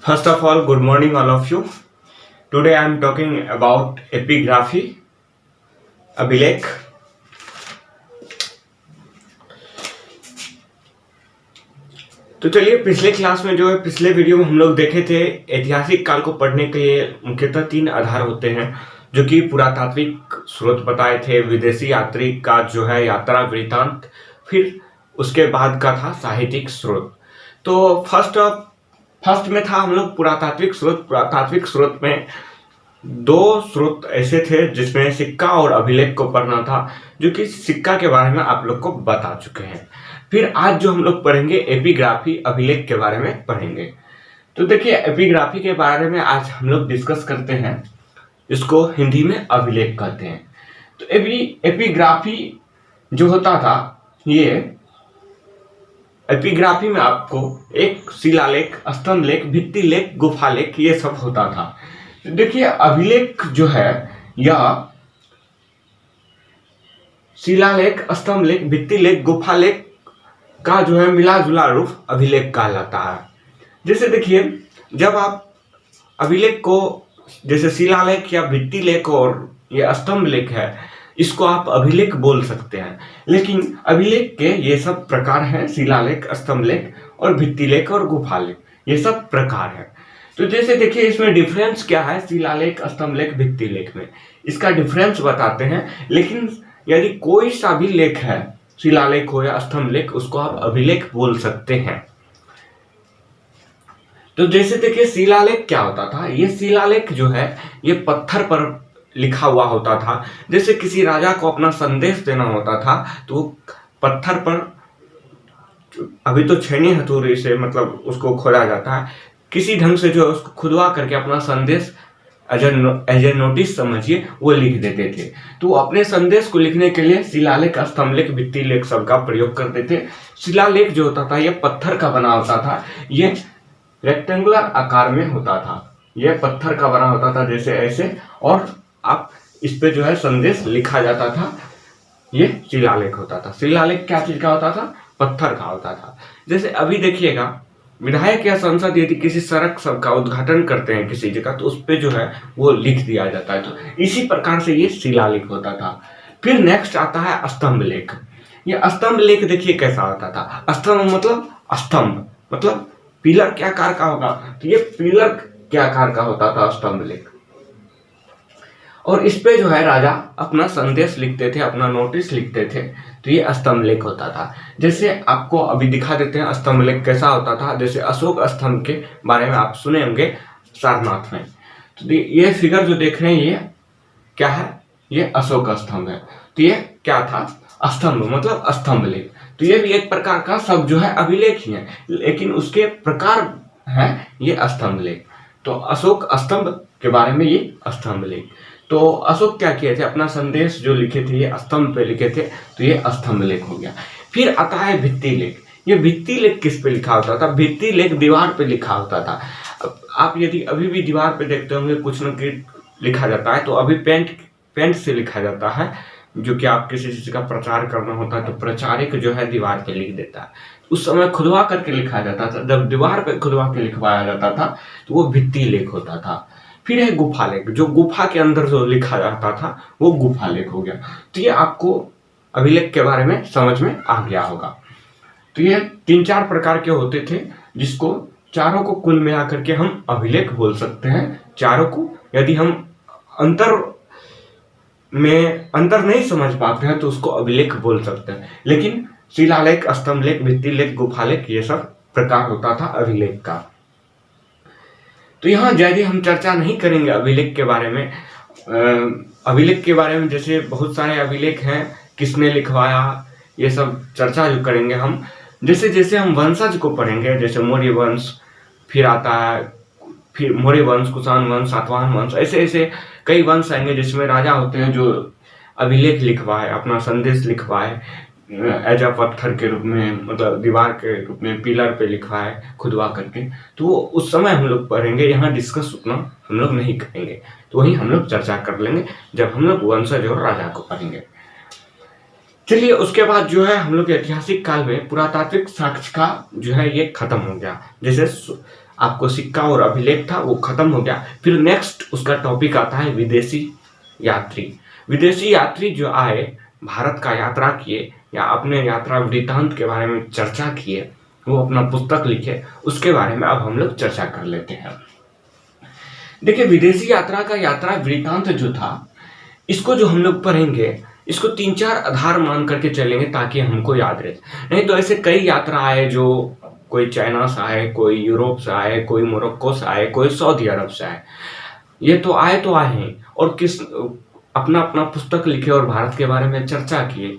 First of all, good morning, all of you. Today I am talking about epigraphy, अभिलेख। तो चलिए, पिछले class में जो है पिछले वीडियो में हम लोग देखे थे ऐतिहासिक काल को पढ़ने के लिए मुख्यतः 3 आधार होते हैं, जो कि पुरातात्विक स्रोत बताए थे, विदेशी यात्री का जो है यात्रा वृत्तांत, फिर उसके बाद का था साहित्यिक स्रोत। तो फर्स्ट में था हम लोग पुरातात्विक स्रोत में 2 स्रोत ऐसे थे जिसमें सिक्का और अभिलेख को पढ़ना था, जो कि सिक्का के बारे में आप लोग को बता चुके हैं। फिर आज जो हम लोग पढ़ेंगे एपिग्राफी, अभिलेख के बारे में पढ़ेंगे। तो देखिए, एपिग्राफी के बारे में आज हम लोग डिस्कस करते हैं, इसको हिंदी में अभिलेख कहते हैं। तो एपिग्राफी जो होता था, ये एपिग्राफी में आपको एक शिलालेख, स्तंभ लेख, भित्ति लेख, गुफा लेख, ये सब होता था। तो देखिए, अभिलेख जो है यह शिलालेख, स्तंभ लेख, भित्ति लेख, गुफा लेख का जो है मिला जुला रूप अभिलेख कहलाता है। जैसे देखिए, जब आप अभिलेख को, जैसे शिलालेख या भित्ति लेख और ये स्तंभ लेख है, इसको आप अभिलेख बोल सकते हैं। लेकिन अभिलेख के ये सब प्रकार हैं, शिलालेख, स्तंभ लेख और भित्ति लेख और गुफा लेख, ये सब प्रकार है। तो जैसे देखिए, इसमें डिफरेंस क्या है शिलालेख, स्तंभ लेख, भित्ति लेख में, इसका डिफरेंस बताते हैं। लेकिन यदि कोई सा भी लेख है, शिलालेख हो या स्तंभ लेख, उसको आप अभिलेख बोल सकते हैं। तो जैसे देखिए, शिलालेख क्या होता था, ये शिलालेख जो है ये पत्थर पर लिखा हुआ होता था। जैसे किसी राजा को अपना संदेश देना होता था, तो पत्थर पर, अभी तो छेनी हथौड़ी से मतलब उसको खोदा जाता है, किसी ढंग से जो है उसको खुदवा करके अपना संदेश एज ए नोटिस समझिए वो लिख देते थे। तो अपने संदेश को लिखने के लिए शिलालेख, स्तंभ लेख, भित्ति लेख सब का प्रयोग करते थे। शिलालेख जो होता था ये पत्थर का बना होता था, ये रेक्टेंगुलर आकार में होता था, ये पत्थर का बना होता था जैसे ऐसे, और आप इस पे जो है संदेश लिखा जाता था, ये शिलालेख होता था। शिलालेख क्या चीज का होता था? पत्थर का होता था। जैसे अभी देखिएगा, विधायक या सांसद यदि किसी सड़क सब का उद्घाटन करते हैं किसी जगह, तो उस पे जो है वो लिख दिया जाता है। तो इसी प्रकार से ये शिलालेख होता था। फिर नेक्स्ट आता है स्तंभ लेख। ये स्तंभ लेख देखिए कैसा होता था। स्तंभ मतलब स्तंभ, मतलब पिलर के आकार का होगा, तो ये पिलर के आकार का होता था स्तंभ लेख। और इस पे जो है राजा अपना संदेश लिखते थे, अपना नोटिस लिखते थे, तो ये स्तंभ लेख होता था। जैसे आपको अभी दिखा देते हैं स्तंभ लेख कैसा होता था। जैसे अशोक स्तंभ के बारे में आप सुने होंगे सारनाथ में। तो ये फिगर जो देख रहे हैं ये क्या है? ये अशोक स्तंभ है। तो ये क्या था? स्तंभ मतलब स्तंभ लेख। तो ये भी एक प्रकार का सब जो है अभिलेख ही है, लेकिन उसके प्रकार है ये स्तंभ लेख। तो अशोक स्तंभ के बारे में ये स्तंभ लेख। तो अशोक क्या किए थे? अपना संदेश जो लिखे थे ये स्तंभ पे लिखे थे, तो ये स्तंभ लेख हो गया। फिर आता है भित्ति लेख। ये भित्ति लेख किस पे लिखा होता था? भित्ति लेख दीवार पे लिखा होता था। आप यदि अभी भी दीवार पे देखते होंगे कुछ न कुछ लिखा जाता है, तो अभी पेंट से लिखा जाता है, जो कि आप किसी चीज का प्रचार करना होता है तो प्रचारक जो है दीवार पे लिख देता है। उस समय खुदवा करके लिखा जाता था। जब दीवार पे खुदवा के लिखवाया जाता था तो वो भित्ति लेख होता था। फिर है गुफा लेख, जो गुफा के अंदर जो लिखा जाता था वो गुफा लेख हो गया। तो ये आपको अभिलेख के बारे में समझ में आ गया होगा। तो ये 3-4 प्रकार के होते थे, जिसको चारों को कुल मिला करके हम अभिलेख बोल सकते हैं। चारों को यदि हम अंतर नहीं समझ पाते हैं तो उसको अभिलेख बोल सकते हैं। लेकिन शिलालेख, स्तंभ लेख, भित्ति लेख, गुफा लेख, ये सब प्रकार होता था अभिलेख का। तो यहाँ यदि हम चर्चा नहीं करेंगे अभिलेख के बारे में, अभिलेख के बारे में जैसे बहुत सारे अभिलेख हैं, किसने लिखवाया, ये सब चर्चा जो करेंगे हम। जैसे जैसे हम वंशज को पढ़ेंगे, जैसे मौर्य वंश, फिर आता है फिर मौर्य वंश, कुषाण वंश, सातवाहन वंश, ऐसे ऐसे कई वंश आएंगे जिसमें राजा होते हैं जो अभिलेख लिखवाए, अपना संदेश लिखवाए, एज अ पत्थर के रूप में, मतलब दीवार के रूप में पिलर पे लिखवाए खुदवा करके। तो उस समय हम लोग पढ़ेंगे, यहाँ डिस्कस उतना हम लोग नहीं करेंगे, तो वही हम लोग चर्चा कर लेंगे जब हम लोग वंशज और राजा को पढ़ेंगे। चलिए, उसके बाद जो है हम लोग ऐतिहासिक काल में पुरातात्विक साक्ष्य का जो है ये खत्म हो गया। जैसे आपको सिक्का और अभिलेख था वो खत्म हो गया। फिर नेक्स्ट उसका टॉपिक आता है विदेशी यात्री। विदेशी यात्री जो आए, भारत का यात्रा किए या अपने यात्रा वृत्तांत के बारे में चर्चा किए, वो अपना पुस्तक लिखे, उसके बारे में अब हम लोग चर्चा कर लेते हैं। देखिए, विदेशी यात्रा का यात्रा वृत्तांत जो था, इसको जो हम लोग पढ़ेंगे, इसको 3-4 आधार मान करके चलेंगे ताकि हमको याद रहे। नहीं तो ऐसे कई यात्रा आए, जो कोई चाइना से आए, कोई यूरोप से आए, कोई मोरक्को से आए, कोई सऊदी अरब से आए। ये तो आए हैं और किस अपना अपना पुस्तक लिखे और भारत के बारे में चर्चा किए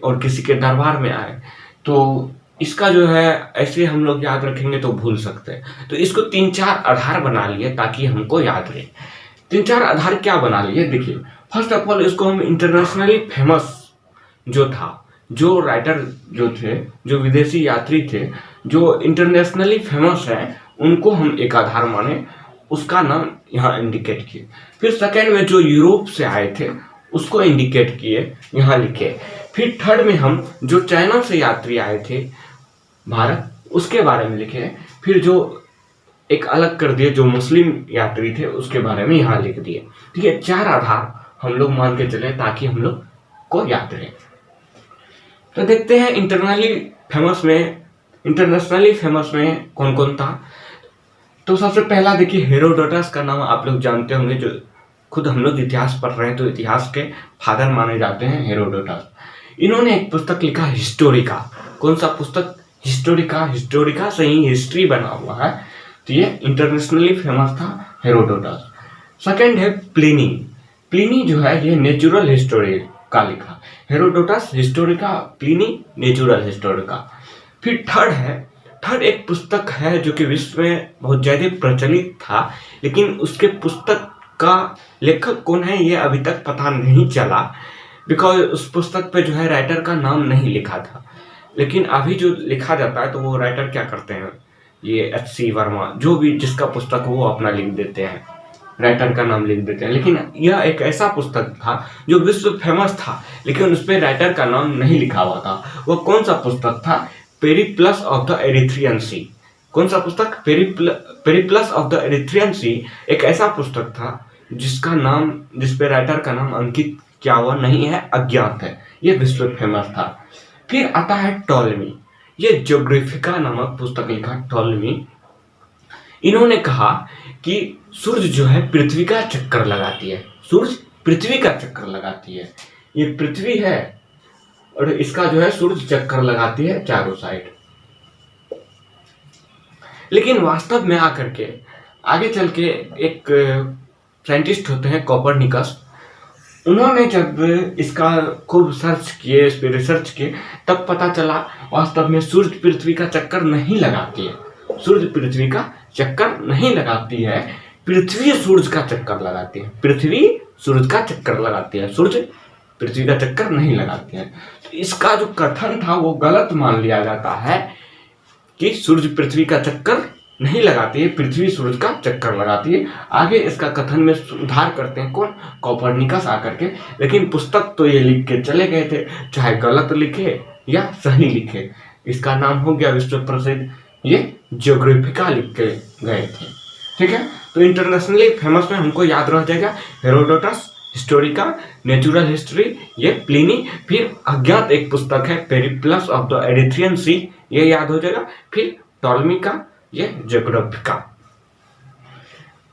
और किसी के दरबार में आए। तो इसका जो है ऐसे हम लोग याद रखेंगे तो भूल सकते हैं। तो इसको 3-4 आधार बना लिए ताकि हमको याद रहे। 3-4 आधार क्या बना लिए, देखिए। फर्स्ट ऑफ ऑल इसको हम इंटरनेशनली फेमस जो था, जो राइटर जो थे, जो विदेशी यात्री थे, जो इंटरनेशनली फेमस है, उनको हम एक आधार माने, उसका नाम यहाँ इंडिकेट किए। फिर सेकेंड में जो यूरोप से आए थे उसको इंडिकेट किए, यहाँ लिखे। फिर थर्ड में हम जो चाइना से यात्री आए थे भारत, उसके बारे में लिखे। फिर जो एक अलग कर दिए जो मुस्लिम यात्री थे, उसके बारे में यहाँ लिख दिए। ठीक है, 4 आधार हम लोग मान के चले ताकि हम लोग को याद रहे। तो देखते हैं इंटरनेशनली फेमस में कौन कौन था। तो सबसे पहला देखिए, हेरोडोटस का नाम आप लोग जानते होंगे, जो खुद हम लोग इतिहास पढ़ रहे हैं तो इतिहास के फादर माने जाते हैं हेरोडोटस। इन्होंने एक पुस्तक लिखा, हिस्टोरिका। कौन सा पुस्तक? हिस्टोरिका से ही हिस्ट्री बना हुआ है। तो ये इंटरनेशनली फेमस था हेरोडोटस। सेकंड है प्लिनी जो है ये नेचुरल हिस्टोरी का लिखा। Herodotus Historica, Pliny natural Historica. फिर थर्ड एक पुस्तक है जो कि विश्व में बहुत ज्यादा प्रचलित था, लेकिन उसके पुस्तक का लेखक कौन है ये अभी तक पता नहीं चला, बिकॉज उस पुस्तक पे जो है राइटर का नाम नहीं लिखा था। लेकिन अभी जो लिखा जाता है तो वो राइटर क्या करते हैं, ये H.C. वर्मा, जो भी जिसका पुस्तक वो अपना लिख देते हैं, राइटर का नाम लिख देते हैं। लेकिन यह एक ऐसा पुस्तक था जो विश्व फेमस था, लेकिन उस पर राइटर का नाम नहीं लिखा हुआ था। वो कौन सा पुस्तक था? पेरिप्लस ऑफ द एरिथ्रियन सी। कौन सा पुस्तक? पेरिप्लस ऑफ द एरिथ्रियन सी। एक ऐसा पुस्तक था जिसपे राइटर का नाम अंकित क्या हुआ नहीं है, अज्ञात है। ये विश्व फेमस था। फिर आता है टॉलमी। ये ज्योग्राफिका नामक पुस्तक लिखा टॉलमी। इन्होंने कहा कि सूर्य जो है पृथ्वी का चक्कर लगाती है। सूर्य पृथ्वी का चक्कर लगाती है। ये पृथ्वी है और इसका जो है सूर्य चक्कर लगाती है चारों साइड। लेकिन वास्तव में आकर के आगे चल के एक साइंटिस्ट होते हैं कोपरनिकस, उन्होंने जब इसका खूब सर्च किए, इस पर रिसर्च किए, तब पता चला वास्तव में सूर्य पृथ्वी का चक्कर नहीं लगाती है। सूर्य पृथ्वी का चक्कर नहीं लगाती है, पृथ्वी सूर्य का चक्कर लगाती है। पृथ्वी सूर्य का चक्कर लगाती है, सूर्य पृथ्वी का चक्कर नहीं लगाती है। तो इसका जो कथन था वो गलत मान लिया जाता है कि सूर्य पृथ्वी का चक्कर नहीं लगाती है, पृथ्वी सूर्य का चक्कर लगाती है। आगे इसका कथन में सुधार करते हैं कौन? कोपरनिकस आकर के। लेकिन पुस्तक तो ये लिख के चले गए थे, चाहे गलत लिखे या सही लिखे। इसका नाम हो गया विश्व प्रसिद्ध, ये ज्योग्राफिका लिख के गए थे। ठीक है, तो इंटरनेशनली फेमस में हमको याद रह जाएगा हेरोडोटस, हिस्टोरिका, नेचुरल हिस्ट्री, ये प्लिनी। फिर अज्ञात एक पुस्तक है पेरिप्लस ऑफ द एरिथ्रियन सी, ये याद हो जाएगा। फिर टॉलमी का ये ज्योग्राफिका।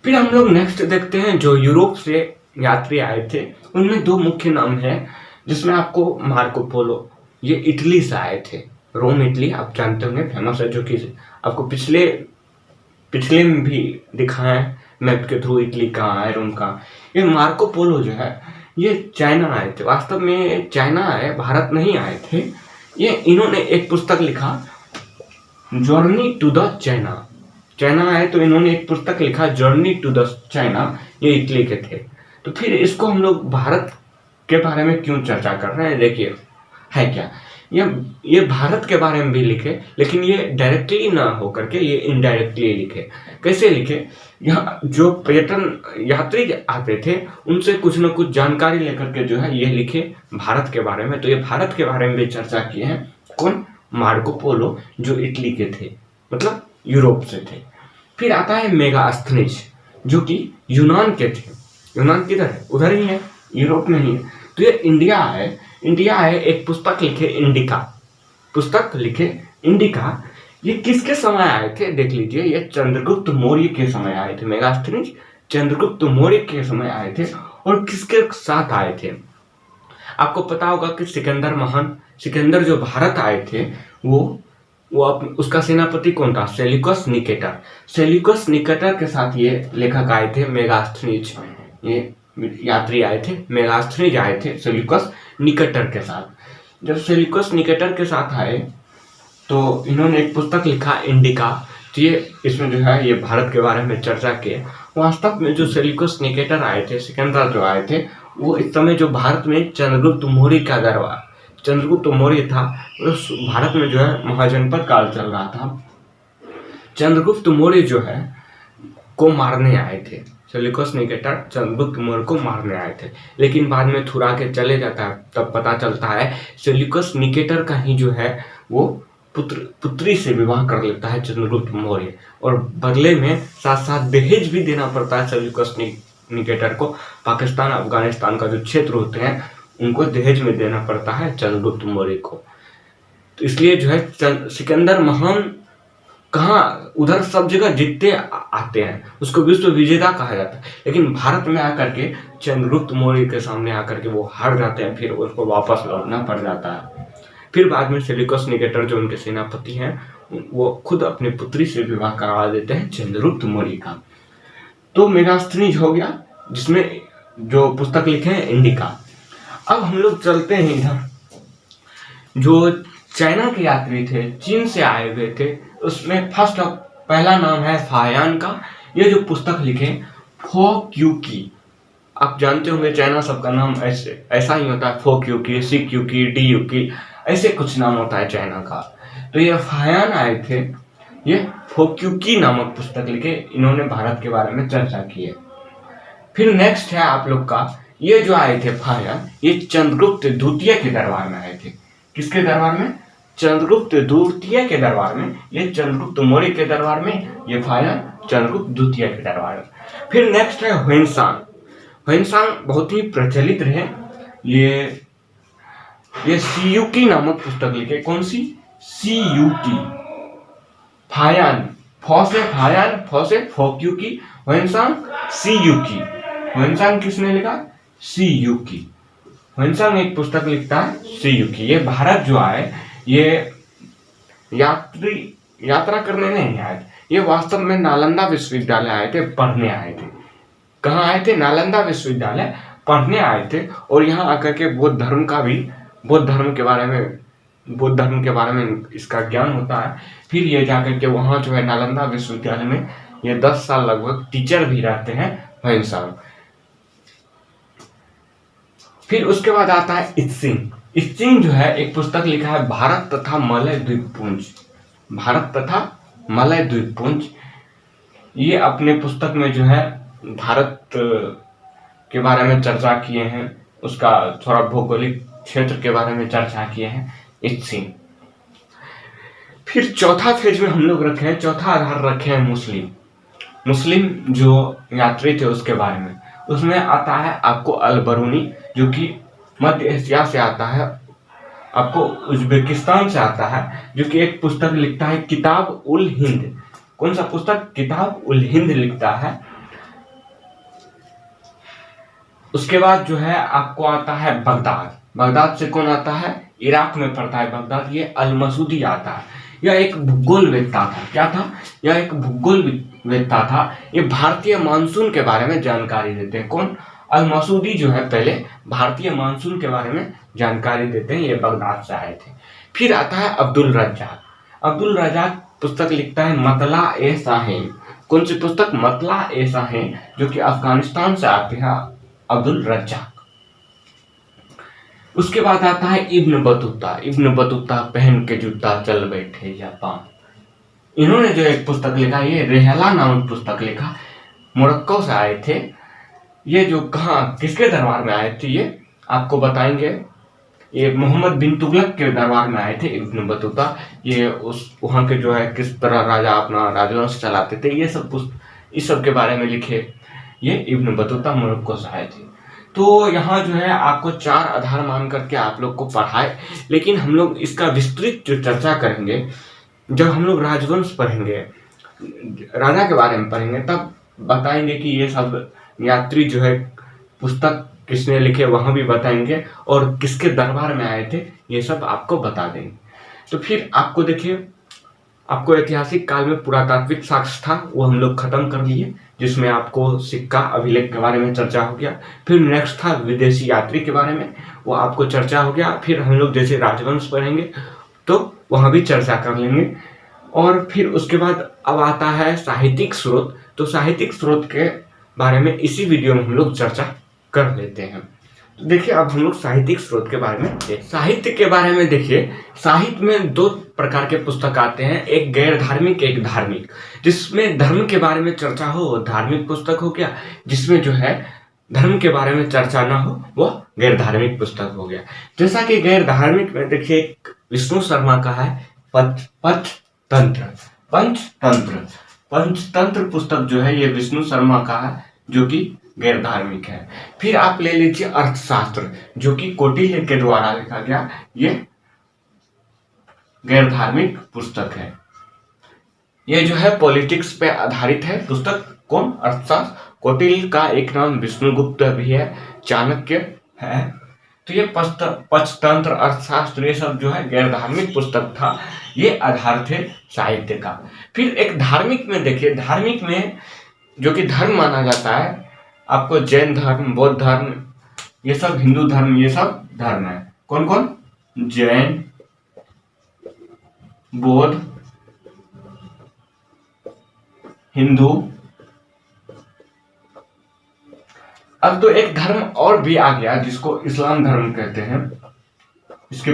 फिर हम लोग नेक्स्ट देखते हैं जो यूरोप से यात्री आए थे, उनमें 2 मुख्य नाम हैं, जिसमें आपको मार्को पोलो, ये इटली से आए थे। रोम इटली आप जानते होंगे, फेमस है, जो कि आपको पिछले में भी दिखा है मैप के थ्रू, इटली कहाँ है, रोम कहाँ। ये मार्को पोलो जो है ये चाइना आए थे। वास्तव में चाइना आए, भारत नहीं आए थे। ये इन्होंने एक पुस्तक लिखा, जर्नी टू द चाइना आए तो इन्होंने एक पुस्तक लिखा जर्नी टू द चाइना, ये इटली के थे। तो फिर इसको हम लोग भारत के बारे में क्यों चर्चा कर रहे हैं, देखिए है क्या, ये भारत के बारे में भी लिखे, लेकिन ये डायरेक्टली ना होकर के ये इनडायरेक्टली लिखे। कैसे लिखे? यहाँ जो पर्यटन यात्री आते थे उनसे कुछ न कुछ जानकारी लेकर के जो है ये लिखे भारत के बारे में। तो ये भारत के बारे में भी चर्चा किए हैं। कौन? मार्को पोलो, जो इटली के थे, मतलब यूरोप से थे। फिर आता है मेगास्थनीज, जो कि यूनान के थे। यूनान किधर है? उधर ही है, यूरोप में ही है। तो ये इंडिया है। एक पुस्तक लिखे इंडिका। ये किसके समय आए थे देख लीजिए, ये चंद्रगुप्त मौर्य के समय आए थे। मेगास्थनीज चंद्रगुप्त मौर्य के समय आए थे। और किसके साथ आए थे? आपको पता होगा कि सिकंदर जो भारत आए थे, उसका सेनापति कौन था? सेल्यूकस निकेटर के साथ ये लेखक आए थे। मेगास्थनीज ये यात्री आए थे, मेगास्थनीज आए थे सेल्यूकस निकेटर के साथ। जब सेल्यूकस निकेटर के साथ आए तो इन्होंने एक पुस्तक लिखा इंडिका। तो ये इसमें जो है ये भारत के बारे में चर्चा की। वास्तव में जो सेल्यूकस निकेटर आए थे, सिकंदर जो आए थे, वो इस समय जो भारत में चंद्रगुप्त मौर्य था, उस भारत में जो है महाजनपद काल चल रहा था। चंद्रगुप्त मौर्य जो है को मारने आए थे। सेल्यूकस निकेटर चंद्रगुप्त मौर्य को मारने आए थे, लेकिन बाद में थुरा के चले जाता है। तब पता चलता है सेल्यूकस निकेटर का ही जो है वो पुत्री से विवाह कर लेता है चंद्रगुप्त मौर्य, और बदले में साथ साथ दहेज भी देना पड़ता है सेल्यूकस निकेटर को। पाकिस्तान अफगानिस्तान का जो क्षेत्र होते हैं उनको दहेज में देना पड़ता है चंद्रगुप्त मौर्य को। तो इसलिए जो है सिकंदर महान उधर सब जगह जीतते आते हैं, उसको विश्व विजेता कहा जाता है। लेकिन भारत में आकर के चंद्रगुप्त मौर्य के सामने आकर के वो हार जाते हैं, फिर उसको वापस लौटना पड़ जाता है। फिर बाद में सेल्यूकस निकेटर जो उनके सेनापति हैं, वो खुद अपनी पुत्री से विवाह करवा देते हैं चंद्रगुप्त मौर्य का। तो मेगास्थनीज हो गया, जिसमें जो पुस्तक लिखे हैं इंडिका। अब हम लोग चलते हैं इधर, जो चाइना के यात्री थे, चीन से आए हुए थे, उसमें पहला नाम है फायान का। ये जो पुस्तक लिखे फो क्यूकी, आप जानते होंगे चाइना सबका नाम ऐसा ही होता है, फो क्यूकी, सी क्यूकी, डी यूकी, ऐसे कुछ नाम होता है चाइना का। तो ये फायान आए थे, ये फो क्यूकी नामक पुस्तक लिखे, इन्होंने भारत के बारे में चर्चा की है। फिर नेक्स्ट है आप लोग का, ये जो आए थे फायान, ये चंद्रगुप्त द्वितीय के दरबार में आए थे। किसके दरबार में? चंद्रगुप्त द्वितीय के दरबार में। ये चंद्रगुप्त मौर्य के दरबार में, ये फायान चंद्रगुप्त द्वितीय के दरबार में। फिर नेक्स्ट है ह्वेनसांग बहुत ही प्रचलित रहे। ये सीयूकी नामक पुस्तक लिखे। कौन सी? सीयूकी। फायान, फौ से फायान, फौ से फोक्यूकी, ह्वेनसांग सीयूकी। ह्वेनसांग किसने लिखा? सीयूकी। ह्वेनसांग एक पुस्तक लिखता है सीयूकी। ये भारत जो आए, ये यात्रा करने नहीं आए थे, ये वास्तव में नालंदा विश्वविद्यालय आए थे, पढ़ने आए थे। कहाँ आए थे? नालंदा विश्वविद्यालय पढ़ने आए थे। और यहाँ आकर के बौद्ध धर्म के बारे में इसका ज्ञान होता है। फिर ये जाकर के वहाँ जो है नालंदा विश्वविद्यालय में ये 10 साल लगभग टीचर भी रहते हैं ह्वेनसांग। फिर उसके बाद आता है इत्सिंग जो है एक पुस्तक लिखा है भारत तथा मलय द्वीपपुंज। ये अपने पुस्तक में जो है भारत के बारे में चर्चा किए हैं, उसका थोड़ा भौगोलिक क्षेत्र के बारे में चर्चा किए हैं इत्सिंग। फिर चौथा फेज में हम लोग रखे हैं, चौथा आधार रखे हैं मुस्लिम जो यात्री थे उसके बारे में। उसमें आता है आपको अल-बरूनी, जो कि मध्य एशिया से आता है, आपको उज्बेकिस्तान से आता है, जो कि एक पुस्तक लिखता है किताब उल हिंद। कौन सा पुस्तक? किताब उल हिंद लिखता है। उसके बाद जो है आपको आता है बगदाद से कौन आता है? इराक में पड़ता है बगदाद, ये अल-मसूदी आता है। यह एक भूगोलवेत्ता था। क्या था? यह एक भूगोलवेत्ता था। ये भारतीय मानसून के बारे में जानकारी देते हैं। कौन? अल-मसूदी जो है पहले भारतीय मानसून के बारे में जानकारी देते हैं, ये बगदाद से आए थे। फिर आता है अब्दुल रज्जाक पुस्तक लिखता है मतला ए साहिन। कौन सी पुस्तक? मतला ए साहिन, जो कि अफगानिस्तान से आते हैं अब्दुल रज्जाक। उसके बाद आता है इब्न बतूता पहन के जूता चल बैठे जापान। इन्होंने जो एक पुस्तक लिखा, ये रेहला नामक पुस्तक लिखा, मोरक्को से आए थे। ये जो किसके दरबार में आए थे, ये आपको बताएंगे। ये मोहम्मद बिन तुगलक के दरबार में आए थे इब्न बतूता। ये उस वहाँ के जो है किस तरह राजा अपना राजवंश चलाते थे, ये सब इस सब के बारे में लिखे ये इब्न बतूता मोरक्को से आए थे। तो यहाँ जो है आपको 4 आधार मान करके आप लोग को पढ़ाए, लेकिन हम लोग इसका विस्तृत जो चर्चा करेंगे जब हम लोग राजवंश पढ़ेंगे, राजा के बारे में पढ़ेंगे, तब बताएंगे कि ये सब यात्री जो है पुस्तक किसने लिखे वहां भी बताएंगे, और किसके दरबार में आए थे ये सब आपको बता देंगे। तो फिर आपको देखिए, आपको ऐतिहासिक काल में पुरातात्विक साक्ष्य था वो हम लोग खत्म कर लिए, जिसमें आपको सिक्का अभिलेख के बारे में चर्चा हो गया। फिर नेक्स्ट था विदेशी यात्री के बारे में, वो आपको चर्चा हो गया। फिर हम लोग जैसे राजवंश पढ़ेंगे तो वहां भी चर्चा कर लेंगे। और फिर उसके बाद अब आता है साहित्यिक स्रोत। तो साहित्यिक स्रोत के बारे में इसी वीडियो में हम लोग चर्चा कर लेते हैं। तो देखिए अब हम लोग साहित्यिक स्रोत के बारे में साहित्य के बारे में देखिए, साहित्य में 2 प्रकार के पुस्तक आते हैं, एक गैर धार्मिक एक धार्मिक। जिसमें धर्म के बारे में चर्चा हो वो धार्मिक पुस्तक हो गया, जिसमें जो है धर्म के बारे में चर्चा ना हो वो गैर धार्मिक पुस्तक हो गया। जैसा कि गैर धार्मिक में देखिए विष्णु शर्मा का है पंचतंत्र। पंचतंत्र पुस्तक जो है ये विष्णु शर्मा का है, जो कि गैर धार्मिक है। फिर आप ले लीजिए अर्थशास्त्र, जो कि कौटिल्य के द्वारा लिखा गया, ये गैर धार्मिक पुस्तक है। ये जो है पॉलिटिक्स पे आधारित है पुस्तक। कौन? अर्थशास्त्र। कौटिल्य का एक नाम विष्णुगुप्त भी है, चाणक्य है। तो ये पंचतंत्र, अर्थशास्त्र, ये सब जो है गैर धार्मिक पुस्तक था, ये आधार थे साहित्य का। फिर एक धार्मिक में देखिए, धार्मिक में जो कि धर्म माना जाता है, आपको जैन धर्म, बौद्ध धर्म, ये सब हिंदू धर्म, ये सब धर्म है। कौन कौन? जैन, बौद्ध, हिंदू। अब तो एक धर्म और भी आ गया जिसको इस्लाम धर्म कहते हैं। इसके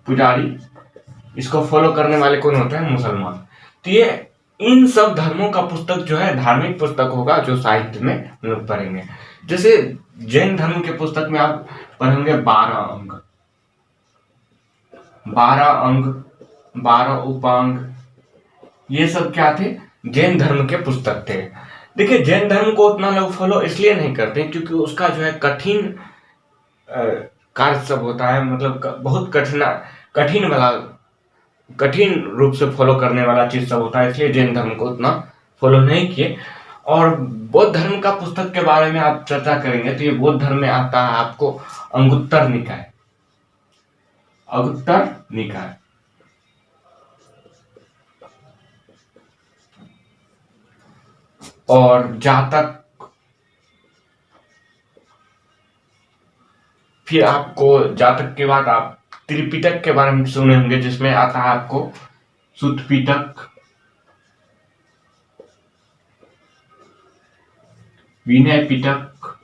पुजारी, इसको फॉलो करने वाले कौन होते हैं? मुसलमान। तो ये इन सब धर्मों का पुस्तक जो है धार्मिक पुस्तक होगा, जो साहित्य में हम लोग पढ़ेंगे। जैसे जैन धर्म के पुस्तक में आप पढ़ेंगे 12 अंग, 12 अंग, 12 उपांग, ये सब क्या थे? जैन धर्म के पुस्तक थे। देखिए जैन धर्म को उतना लोग फॉलो इसलिए नहीं करते क्योंकि उसका जो है कठिन कार्य सब होता है, मतलब बहुत कठिन रूप से फॉलो करने वाला चीज सब होता है, इसलिए जैन धर्म को उतना फॉलो नहीं किए। और बौद्ध धर्म का पुस्तक के बारे में आप चर्चा करेंगे तो ये बौद्ध धर्म में आता है आपको अंगुत्तर निकाय, अंगुत्तर निकाय। और जातक, फिर आपको जातक के बाद आप त्रिपिटक के बारे में सुने होंगे, जिसमें आता है आपको सुत्त पिटक, विनय पिटक।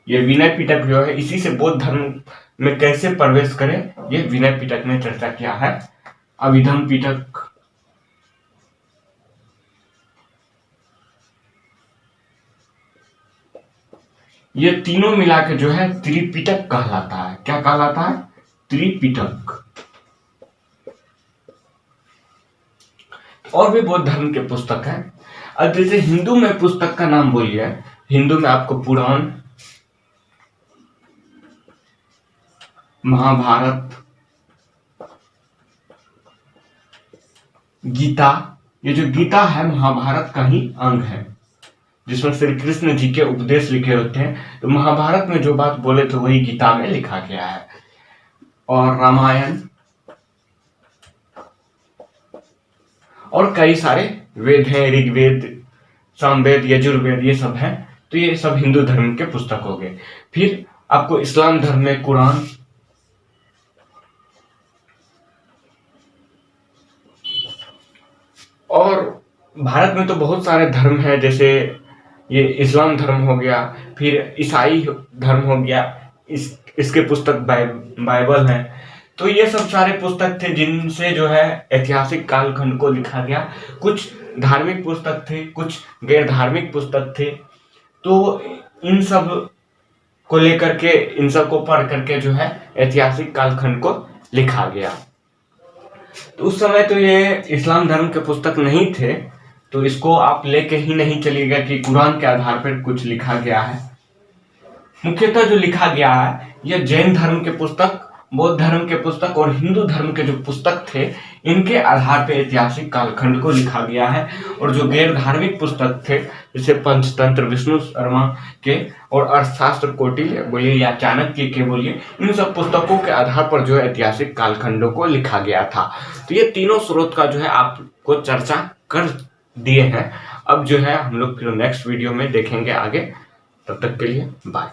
ये विनय पिटक जो है इसी से बौद्ध धर्म में कैसे प्रवेश करें ये विनय पिटक ने चर्चा किया है। अभिधम पिटक, ये तीनों मिला के जो है त्रिपिटक कहलाता है। क्या कहलाता है? त्रिपिटक। और भी बौद्ध धर्म के पुस्तक है। अब जैसे हिंदू में पुस्तक का नाम बोलिए, हिंदू में आपको पुराण, महाभारत, गीता। ये जो गीता है महाभारत का ही अंग है, जिसमें श्री कृष्ण जी के उपदेश लिखे होते हैं। तो महाभारत में जो बात बोले थे वही गीता में लिखा गया है। और रामायण और कई सारे वेद हैं, ऋग्वेद, सामवेद, यजुर्वेद, ये सब हैं। तो ये सब हिंदू धर्म के पुस्तक हो गए। फिर आपको इस्लाम धर्म में कुरान, और भारत में तो बहुत सारे धर्म हैं, जैसे ये इस्लाम धर्म हो गया, फिर ईसाई धर्म हो गया, इसके पुस्तक बाइबल है। तो ये सब सारे पुस्तक थे जिनसे जो है ऐतिहासिक कालखंड को लिखा गया। कुछ धार्मिक पुस्तक थे, कुछ गैर धार्मिक पुस्तक थे। तो इन सब को लेकर के, इन सब को पढ़ करके जो है ऐतिहासिक कालखंड को लिखा गया। तो उस समय तो ये इस्लाम धर्म के पुस्तक नहीं थे, तो इसको आप लेके ही नहीं चलिएगा कि कुरान के आधार पर कुछ लिखा गया है। मुख्यतः जो लिखा गया है यह जैन धर्म के पुस्तक, बौद्ध धर्म के पुस्तक और हिंदू धर्म के जो पुस्तक थे इनके आधार पर ऐतिहासिक कालखंड को लिखा गया है। और जो गैर धार्मिक पुस्तक थे जैसे पंचतंत्र विष्णु शर्मा के और अर्थशास्त्र कौटिल्य बोलिए या चाणक्य के बोलिए, इन सब पुस्तकों के आधार पर जो है ऐतिहासिक कालखंडों को लिखा गया था। तो ये तीनों स्रोत का जो है आपको चर्चा कर दिए हैं। अब जो है हम लोग फिर नेक्स्ट वीडियो में देखेंगे आगे। तब तक के लिए बाय।